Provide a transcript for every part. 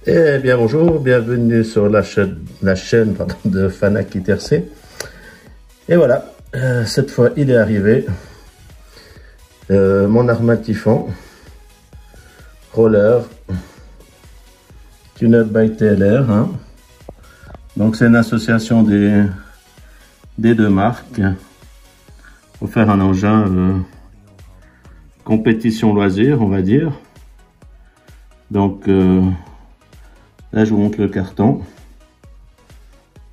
Eh bien bonjour, bienvenue sur la chaîne pardon, de Fanac ITRC. Et voilà, cette fois il est arrivé. Mon armat Typhon Roller Tune-up by TLR. Hein. Donc c'est une association des deux marques pour faire un engin compétition loisir, on va dire. Donc là, je vous montre le carton.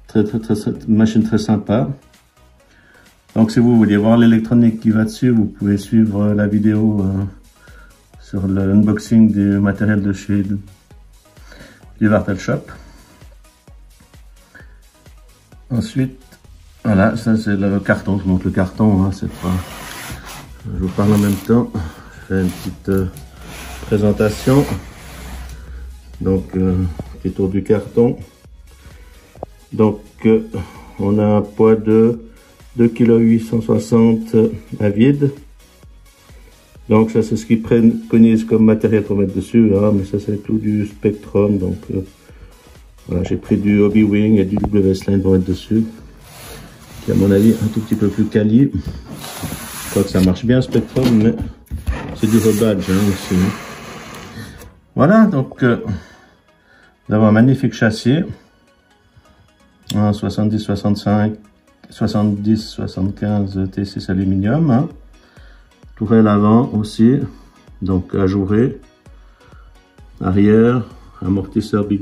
Très, machine très sympa. Donc, si vous voulez voir l'électronique qui va dessus, vous pouvez suivre la vidéo sur l'unboxing du matériel de chez du Wartel Shop. Ensuite, voilà, ça c'est le carton. Je vous montre le carton. Hein, c'est pas. Je vous parle en même temps. Je fais une petite présentation. Donc, petit tour du carton. Donc, on a un poids de 2,860 kg à vide. Donc, ça, c'est ce qu'ils préconisent comme matériel pour mettre dessus. Hein, mais ça, c'est tout du Spectrum. Donc, voilà, j'ai pris du Hobby-Wing et du WS-Line pour mettre dessus. Qui, à mon avis, un tout petit peu plus quali. Je crois que ça marche bien, Spectrum, mais c'est du rebadge hein, aussi. Voilà, donc nous avons un magnifique châssis, 70-75 T6 aluminium, hein. Tourelle avant aussi, donc ajouré, arrière, amortisseur big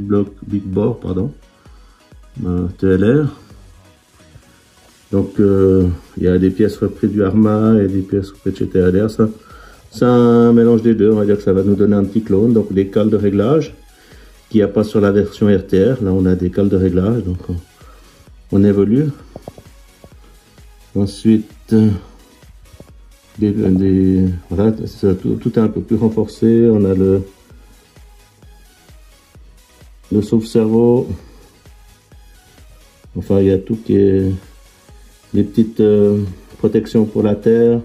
bore, pardon, TLR. Donc il y a des pièces reprises du Arma et des pièces reprises de chez TLR, ça. C'est un mélange des deux, on va dire que ça va nous donner un petit clone, donc des cales de réglage qu'il n'y a pas sur la version RTR. Là on a des cales de réglage, donc on évolue. Ensuite, voilà, tout est un peu plus renforcé. On a le sauve-cerveau. Enfin, il y a tout qui est les petites protections pour la terre.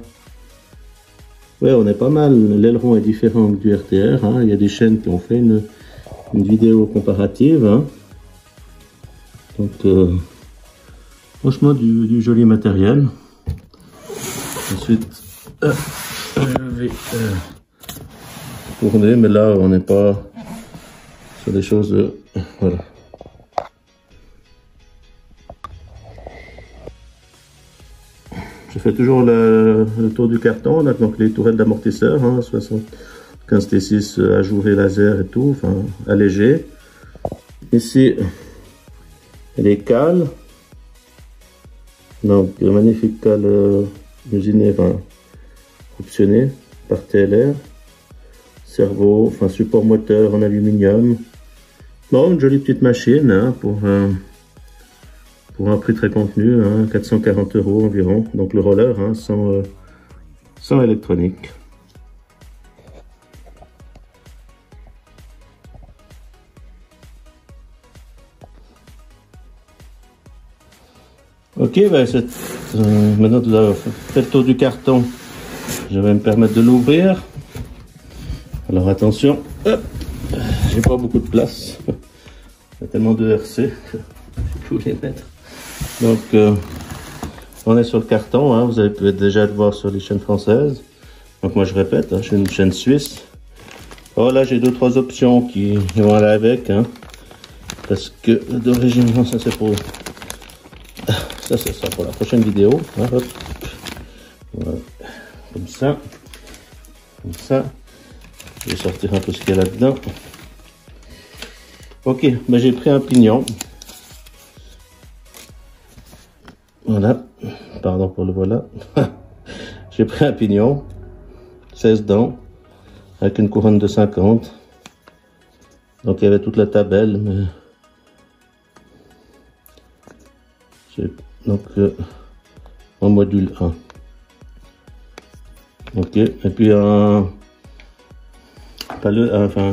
Ouais, on est pas mal. L'aileron est différent du RTR. Hein. Il y a des chaînes qui ont fait une vidéo comparative. Hein. Donc, franchement, du joli matériel. Ensuite, je vais tourner, mais là, on n'est pas sur des choses. Voilà. Je fais toujours le tour du carton, là, donc les tourelles d'amortisseur, hein, 75 T6 ajouré laser et tout, enfin allégé. Ici, les cales, donc magnifique cale usinée, enfin optionnée par TLR, cerveau, enfin support moteur en aluminium. Bon, une jolie petite machine hein, pour un prix très contenu, hein, 440 € environ, donc le roller hein, sans électronique. Ok, ben maintenant que vous avez fait le tour du carton, je vais me permettre de l'ouvrir. Alors attention, j'ai pas beaucoup de place, il y a tellement de RC que je peux les mettre. Donc, on est sur le carton, hein, vous avez déjà le voir sur les chaînes françaises. Donc moi je répète, hein, j'ai une chaîne suisse. Oh là j'ai 2-3 options qui vont aller avec, hein, parce que d'origine, ça c'est pour... Ça c'est ça pour la prochaine vidéo. Hein, hop. Voilà. Comme ça. Je vais sortir un peu ce qu'il y a là-dedans. Ok, ben j'ai pris un pignon. Voilà, pardon pour le voilà. J'ai pris un pignon, 16 dents, avec une couronne de 50. Donc il y avait toute la tabelle, mais... Donc en module 1. Ok, et puis une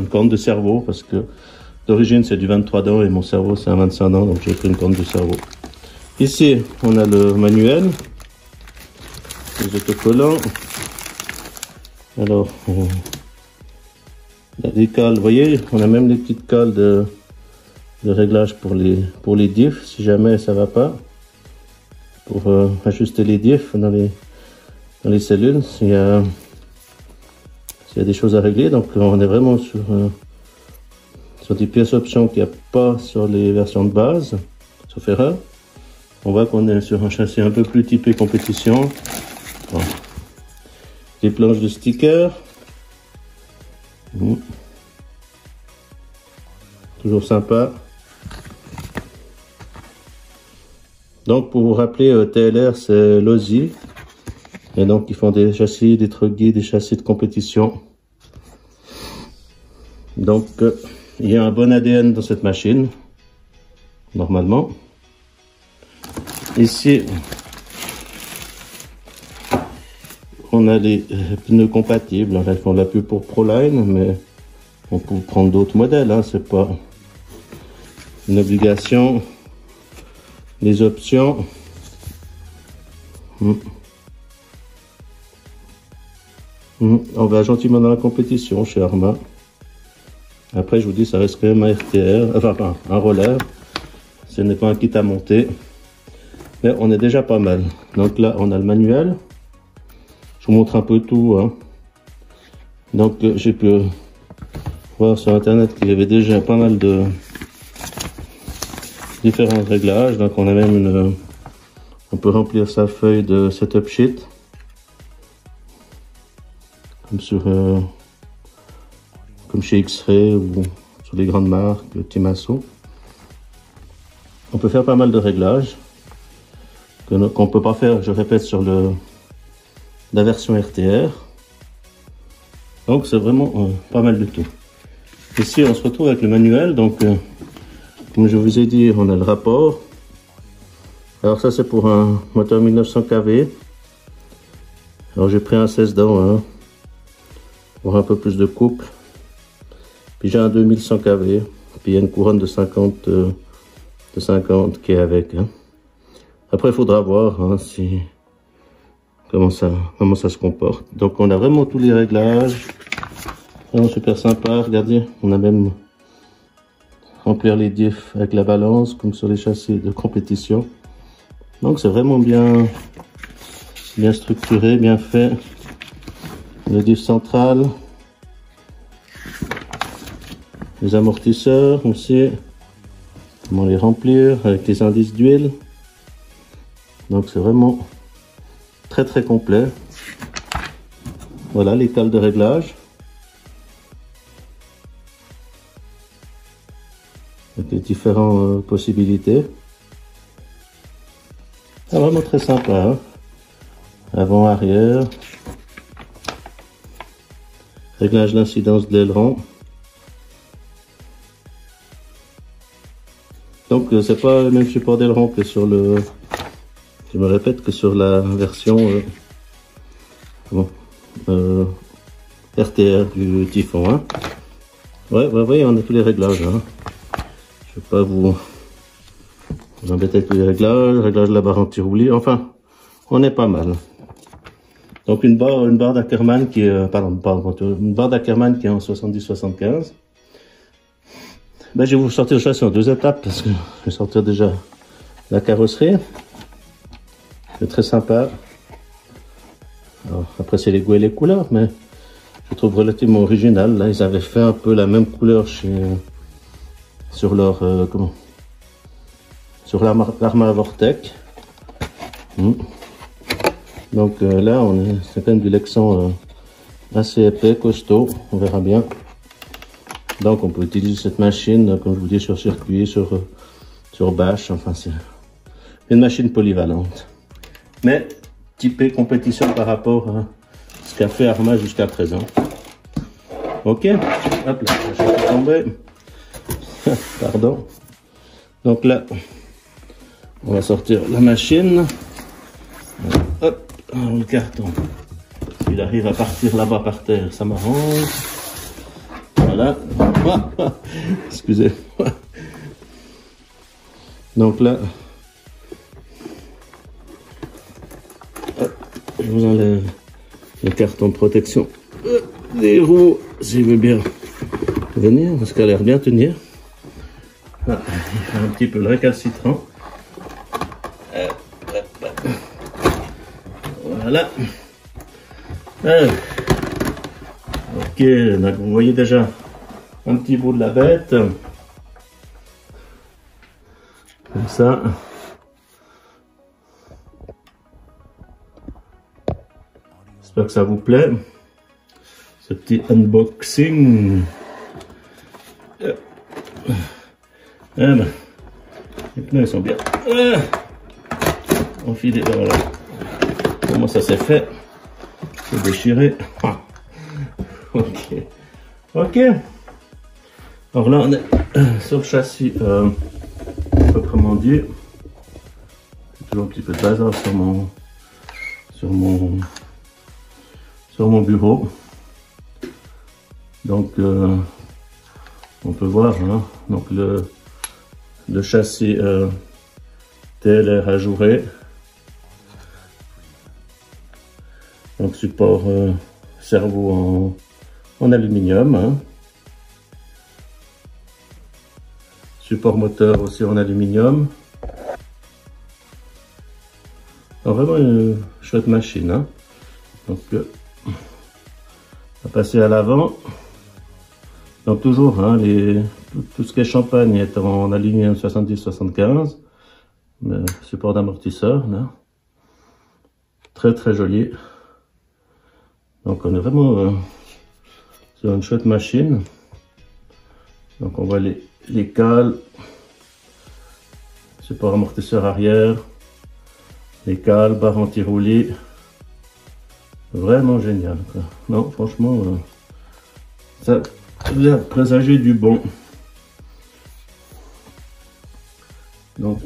corne de cerveau, parce que d'origine c'est du 23 dents et mon cerveau c'est un 25 dents, donc j'ai pris une corne de cerveau. Ici, on a le manuel, les autocollants. Alors, Il y a des cales, vous voyez, on a même des petites cales de réglage pour les diffs, si jamais ça va pas. Pour ajuster les diffs dans les cellules, s'il y a des choses à régler. Donc on est vraiment sur des pièces options qu'il n'y a pas sur les versions de base, sauf erreur. On voit qu'on est sur un châssis un peu plus typé compétition. Bon. Des planches de stickers. Toujours sympa. Donc pour vous rappeler, TLR c'est Losi. Et donc ils font des châssis, des trucks, des châssis de compétition. Donc il y a un bon ADN dans cette machine, normalement. Ici, on a les pneus compatibles. Là, ils font de la pub pour Proline, mais on peut prendre d'autres modèles. Hein, c'est pas une obligation. Les options. On va gentiment dans la compétition chez Arrma. Après, je vous dis, ça reste quand même un RTR, enfin un roller. Ce n'est pas un kit à monter. Mais on est déjà pas mal. Donc là, on a le manuel. Je vous montre un peu tout. Hein. Donc j'ai pu voir sur internet qu'il y avait déjà pas mal de différents réglages. Donc on a même on peut remplir sa feuille de setup sheet. Comme chez X-Ray ou sur les grandes marques, Timasso. On peut faire pas mal de réglages qu'on peut pas faire, je répète, sur la version RTR. Donc c'est vraiment pas mal du tout. Ici on se retrouve avec le manuel. Donc comme je vous ai dit, on a le rapport. Alors ça c'est pour un moteur 1900 kV. Alors j'ai pris un 16 dents hein, pour un peu plus de couple. Puis j'ai un 2100 kV. Puis il y a une couronne de 50 qui est avec. Hein. Après, il faudra voir hein, comment ça se comporte. Donc, on a vraiment tous les réglages. Vraiment super sympa. Regardez, on a même remplir les diffs avec la balance, comme sur les châssis de compétition. Donc, c'est vraiment bien structuré, bien fait. Le diff central. Les amortisseurs aussi. Comment les remplir avec les indices d'huile. Donc c'est vraiment très complet. Voilà les cales de réglage. Avec les différentes possibilités. C'est vraiment très sympa. Hein? Avant, arrière. Réglage d'incidence de l'aileron. Donc c'est pas le même support d'aileron que sur le... Je me répète que sur la version RTR du Typhon. Hein. Ouais, on a tous les réglages. Hein. Je vais pas vous embêter avec tous les réglages. Réglage de la barre anti-rouli. Enfin, on est pas mal. Donc une barre d'Ackerman qui est une barre d'Ackerman qui est en 70-75. Ben, je vais vous sortir le châssis en deux étapes parce que je vais sortir déjà la carrosserie. C'est très sympa. Alors, après c'est les goûts et les couleurs, mais je trouve relativement original. Là, ils avaient fait un peu la même couleur sur leur sur l'Arrma Vortec. Donc là, c'est quand même du Lexan assez épais, costaud. On verra bien. Donc on peut utiliser cette machine, comme je vous dis, sur circuit, sur bâche. Enfin, c'est une machine polyvalente. Mais typée compétition par rapport à ce qu'a fait Arrma jusqu'à présent. Ok, hop là, je vais tomber. Pardon. Donc là, on va sortir la machine. Hop, le carton. S'il arrive à partir là-bas par terre, ça m'arrange. Voilà. Excusez-moi. Donc là, je vous enlève le carton de protection des roues, si je veux bien. venir parce qu'elle a l'air bien tenir. Voilà, il fait un petit peu le récalcitrant. Voilà. Ok, donc vous voyez déjà un petit bout de la bête. Comme ça. J'espère que ça vous plaît. Ce petit unboxing. Ben, les pneus sont bien enfilés. Voilà. Comment ça s'est fait? C'est déchiré. Ok. Ok. Alors là, on est sur le châssis. Autrement dit, j'ai toujours un petit peu de bazar sur mon bureau. Donc, on peut voir, hein, donc le châssis TLR ajouré. Donc support cerveau en aluminium. Hein. Support moteur aussi en aluminium. Alors vraiment une chouette machine. Hein. Donc on va passer à l'avant. Donc toujours hein, tout ce qui est champagne est en aluminium 70-75. Support d'amortisseur là. Très très joli. Donc on est vraiment sur une chouette machine. Donc on voit les cales, support amortisseur arrière, les cales, barre anti-roulis. Vraiment génial quoi. Non franchement ça vient présager du bon. Donc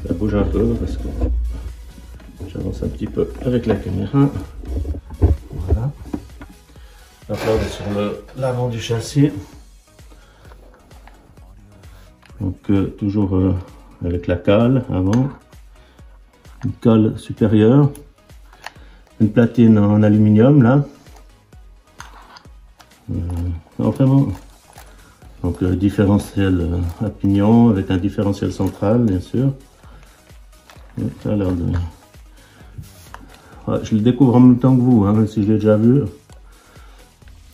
ça bouge un peu parce que j'avance un petit peu avec la caméra. Voilà. Là on est sur l'avant du châssis. Donc toujours avec la cale avant. Une cale supérieure. Une platine en aluminium là. Non, vraiment. Donc différentiel à pignon avec un différentiel central bien sûr. Ça a l'air de... Ouais, je le découvre en même temps que vous, hein, même si je l'ai déjà vu.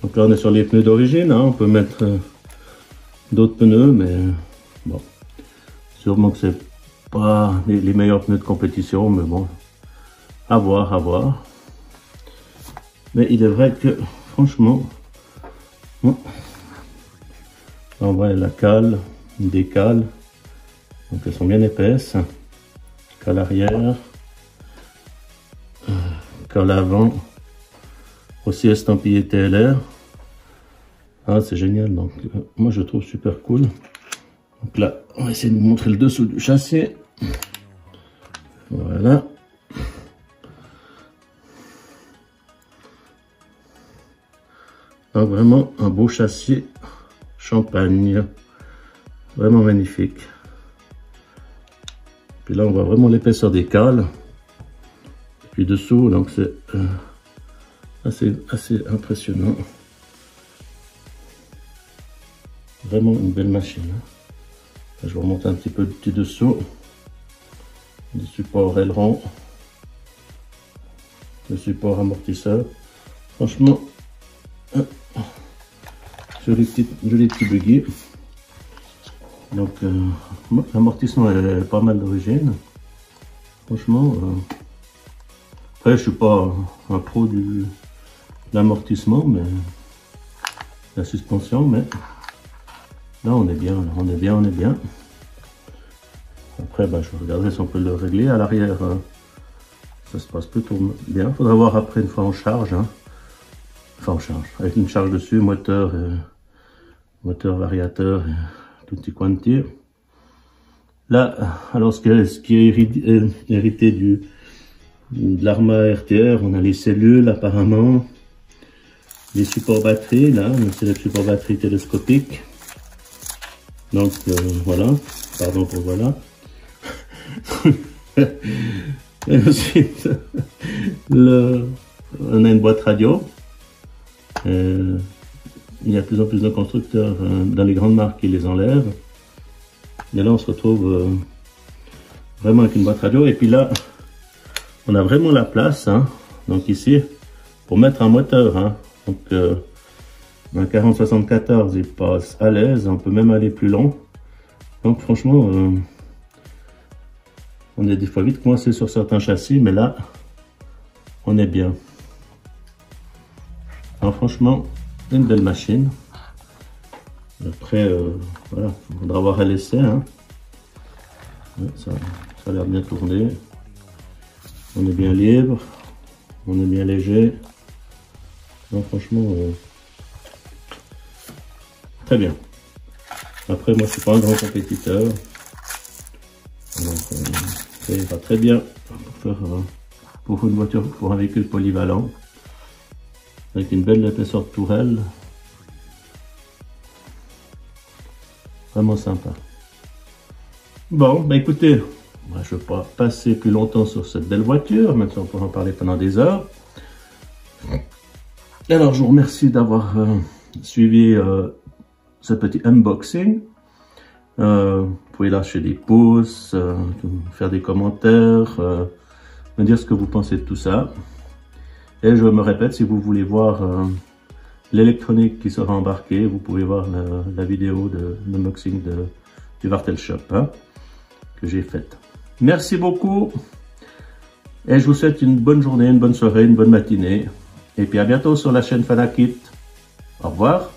Donc là on est sur les pneus d'origine, hein, on peut mettre d'autres pneus, mais bon, sûrement que c'est pas les meilleurs pneus de compétition, mais bon, à voir, à voir. Mais il est vrai que franchement, bon, on voit la cale, des cales, donc elles sont bien épaisses. Cale arrière, cale avant, aussi estampillé TLR. Ah, c'est génial, donc moi je trouve super cool. Donc là, on va essayer de vous montrer le dessous du châssis. Voilà. Donc vraiment un beau châssis champagne, vraiment magnifique. Puis là on voit vraiment l'épaisseur des cales. Puis dessous, donc c'est assez impressionnant. Vraiment une belle machine. Je vous remonte un petit peu du dessous. Du support aileron. Le support amortisseur. Franchement, joli petit buggy. Donc l'amortissement est pas mal d'origine. Franchement, après je suis pas un pro de l'amortissement, mais la suspension, mais là on est bien, là, on est bien, on est bien. Après je regarderai si on peut le régler à l'arrière. Ça se passe plutôt bien. Faudra voir après une fois en charge. Hein. Enfin en charge, avec une charge dessus, moteur, variateur, tout petit quanti. Là, alors ce qui est hérité de l'arma RTR, on a les cellules apparemment, les supports batterie, là, c'est les supports batterie télescopiques. Donc voilà, pardon pour voilà. Et ensuite, on a une boîte radio. Il y a de plus en plus de constructeurs dans les grandes marques qui les enlèvent. Et là, on se retrouve vraiment avec une boîte radio. Et puis là, on a vraiment la place, hein, donc ici, pour mettre un moteur. Hein. Donc, un 4074, il passe à l'aise. On peut même aller plus long. Donc, franchement, on est des fois vite coincé sur certains châssis, mais là, on est bien. Alors, franchement, une belle machine. Après, voilà, il faudra voir à l'essai. Hein. Ouais, ça a l'air bien tourné. On est bien libre, on est bien léger. Donc franchement, très bien. Après, moi, je suis pas un grand compétiteur. Donc, ça ira très bien pour une voiture, pour un véhicule polyvalent, avec une belle épaisseur de tourelle. Vraiment sympa. Bon, bah écoutez, moi, je ne vais pas passer plus longtemps sur cette belle voiture, même si on pourra en parler pendant des heures. Alors, je vous remercie d'avoir suivi ce petit unboxing. Vous pouvez lâcher des pouces, faire des commentaires, me dire ce que vous pensez de tout ça. Et je me répète, si vous voulez voir l'électronique qui sera embarquée, vous pouvez voir la vidéo de l'unboxing du Wartel Shop, hein, que j'ai faite. Merci beaucoup et je vous souhaite une bonne journée, une bonne soirée, une bonne matinée. Et puis à bientôt sur la chaîne Fanakit. Au revoir.